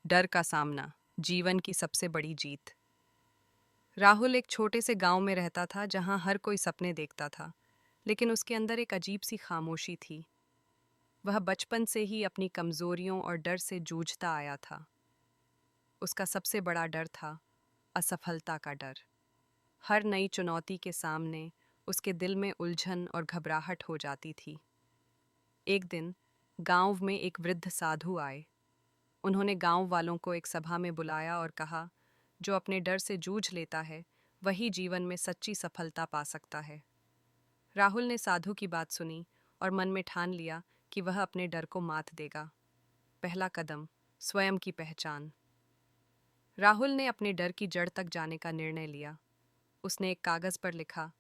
डर का सामना, जीवन की सबसे बड़ी जीत। राहुल एक छोटे से गांव में रहता था जहां हर कोई सपने देखता था, लेकिन उसके अंदर एक अजीब सी खामोशी थी। वह बचपन से ही अपनी कमजोरियों और डर से जूझता आया था। उसका सबसे बड़ा डर था असफलता का डर। हर नई चुनौती के सामने उसके दिल में उलझन और घबराहट हो जाती थी। एक दिन गांव में एक वृद्ध साधु आए। उन्होंने गांव वालों को एक सभा में बुलाया और कहा, जो अपने डर से जूझ लेता है वही जीवन में सच्ची सफलता पा सकता है। राहुल ने साधु की बात सुनी और मन में ठान लिया कि वह अपने डर को मात देगा। पहला कदम, स्वयं की पहचान। राहुल ने अपने डर की जड़ तक जाने का निर्णय लिया। उसने एक कागज पर लिखा,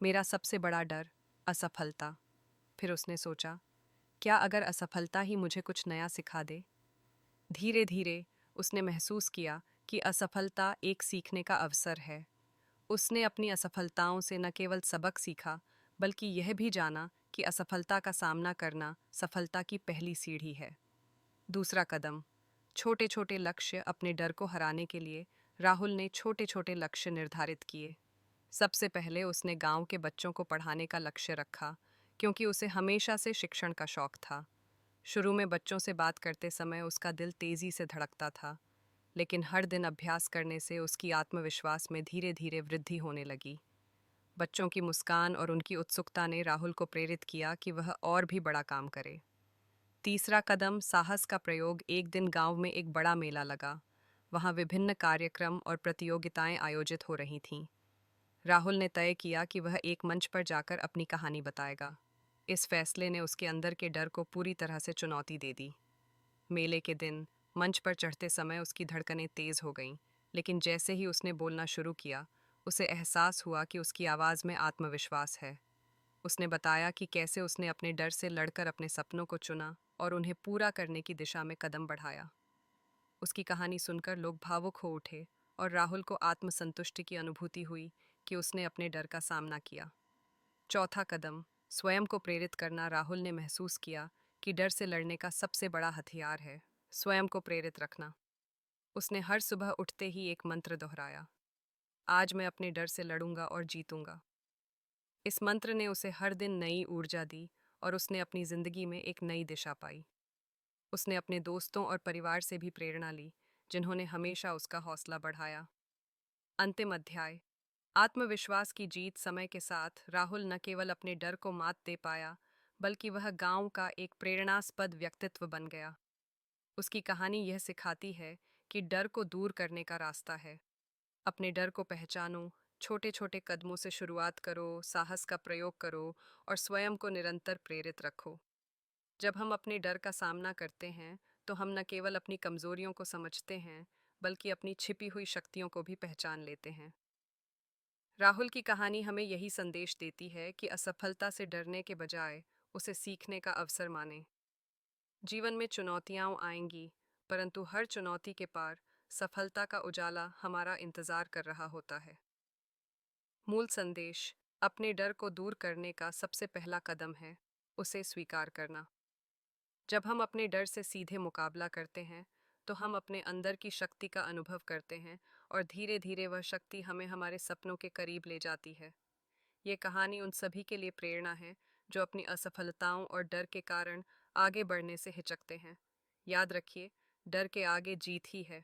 मेरा सबसे बड़ा डर असफलता। फिर उसने सोचा, क्या अगर असफलता ही मुझे कुछ नया सिखा दे। धीरे धीरे उसने महसूस किया कि असफलता एक सीखने का अवसर है। उसने अपनी असफलताओं से न केवल सबक सीखा, बल्कि यह भी जाना कि असफलता का सामना करना सफलता की पहली सीढ़ी है। दूसरा कदम, छोटे छोटे लक्ष्य। अपने डर को हराने के लिए राहुल ने छोटे छोटे लक्ष्य निर्धारित किए। सबसे पहले उसने गांव के बच्चों को पढ़ाने का लक्ष्य रखा, क्योंकि उसे हमेशा से शिक्षण का शौक था। शुरू में बच्चों से बात करते समय उसका दिल तेजी से धड़कता था, लेकिन हर दिन अभ्यास करने से उसकी आत्मविश्वास में धीरे धीरे वृद्धि होने लगी। बच्चों की मुस्कान और उनकी उत्सुकता ने राहुल को प्रेरित किया कि वह और भी बड़ा काम करे। तीसरा कदम, साहस का प्रयोग। एक दिन गांव में एक बड़ा मेला लगा। वहां विभिन्न कार्यक्रम और प्रतियोगिताएं आयोजित हो रही थीं। राहुल ने तय किया कि वह एक मंच पर जाकर अपनी कहानी बताएगा। इस फैसले ने उसके अंदर के डर को पूरी तरह से चुनौती दे दी। मेले के दिन मंच पर चढ़ते समय उसकी धड़कनें तेज हो गईं, लेकिन जैसे ही उसने बोलना शुरू किया, उसे एहसास हुआ कि उसकी आवाज़ में आत्मविश्वास है। उसने बताया कि कैसे उसने अपने डर से लड़कर अपने सपनों को चुना और उन्हें पूरा करने की दिशा में कदम बढ़ाया। उसकी कहानी सुनकर लोग भावुक हो उठे और राहुल को आत्मसंतुष्टि की अनुभूति हुई कि उसने अपने डर का सामना किया। चौथा कदम, स्वयं को प्रेरित करना। राहुल ने महसूस किया कि डर से लड़ने का सबसे बड़ा हथियार है स्वयं को प्रेरित रखना। उसने हर सुबह उठते ही एक मंत्र दोहराया, आज मैं अपने डर से लड़ूंगा और जीतूंगा। इस मंत्र ने उसे हर दिन नई ऊर्जा दी और उसने अपनी जिंदगी में एक नई दिशा पाई। उसने अपने दोस्तों और परिवार से भी प्रेरणा ली, जिन्होंने हमेशा उसका हौसला बढ़ाया। अंतिम अध्याय, आत्मविश्वास की जीत। समय के साथ राहुल न केवल अपने डर को मात दे पाया, बल्कि वह गांव का एक प्रेरणास्पद व्यक्तित्व बन गया। उसकी कहानी यह सिखाती है कि डर को दूर करने का रास्ता है। अपने डर को पहचानो, छोटे छोटे कदमों से शुरुआत करो, साहस का प्रयोग करो और स्वयं को निरंतर प्रेरित रखो। जब हम अपने डर का सामना करते हैं, तो हम न केवल अपनी कमजोरियों को समझते हैं, बल्कि अपनी छिपी हुई शक्तियों को भी पहचान लेते हैं। राहुल की कहानी हमें यही संदेश देती है कि असफलता से डरने के बजाय उसे सीखने का अवसर मानें। जीवन में चुनौतियां आएंगी, परंतु हर चुनौती के पार सफलता का उजाला हमारा इंतजार कर रहा होता है। मूल संदेश, अपने डर को दूर करने का सबसे पहला कदम है उसे स्वीकार करना। जब हम अपने डर से सीधे मुकाबला करते हैं, तो हम अपने अंदर की शक्ति का अनुभव करते हैं और धीरे धीरे वह शक्ति हमें हमारे सपनों के करीब ले जाती है। ये कहानी उन सभी के लिए प्रेरणा है जो अपनी असफलताओं और डर के कारण आगे बढ़ने से हिचकते हैं। याद रखिए, डर के आगे जीत ही है।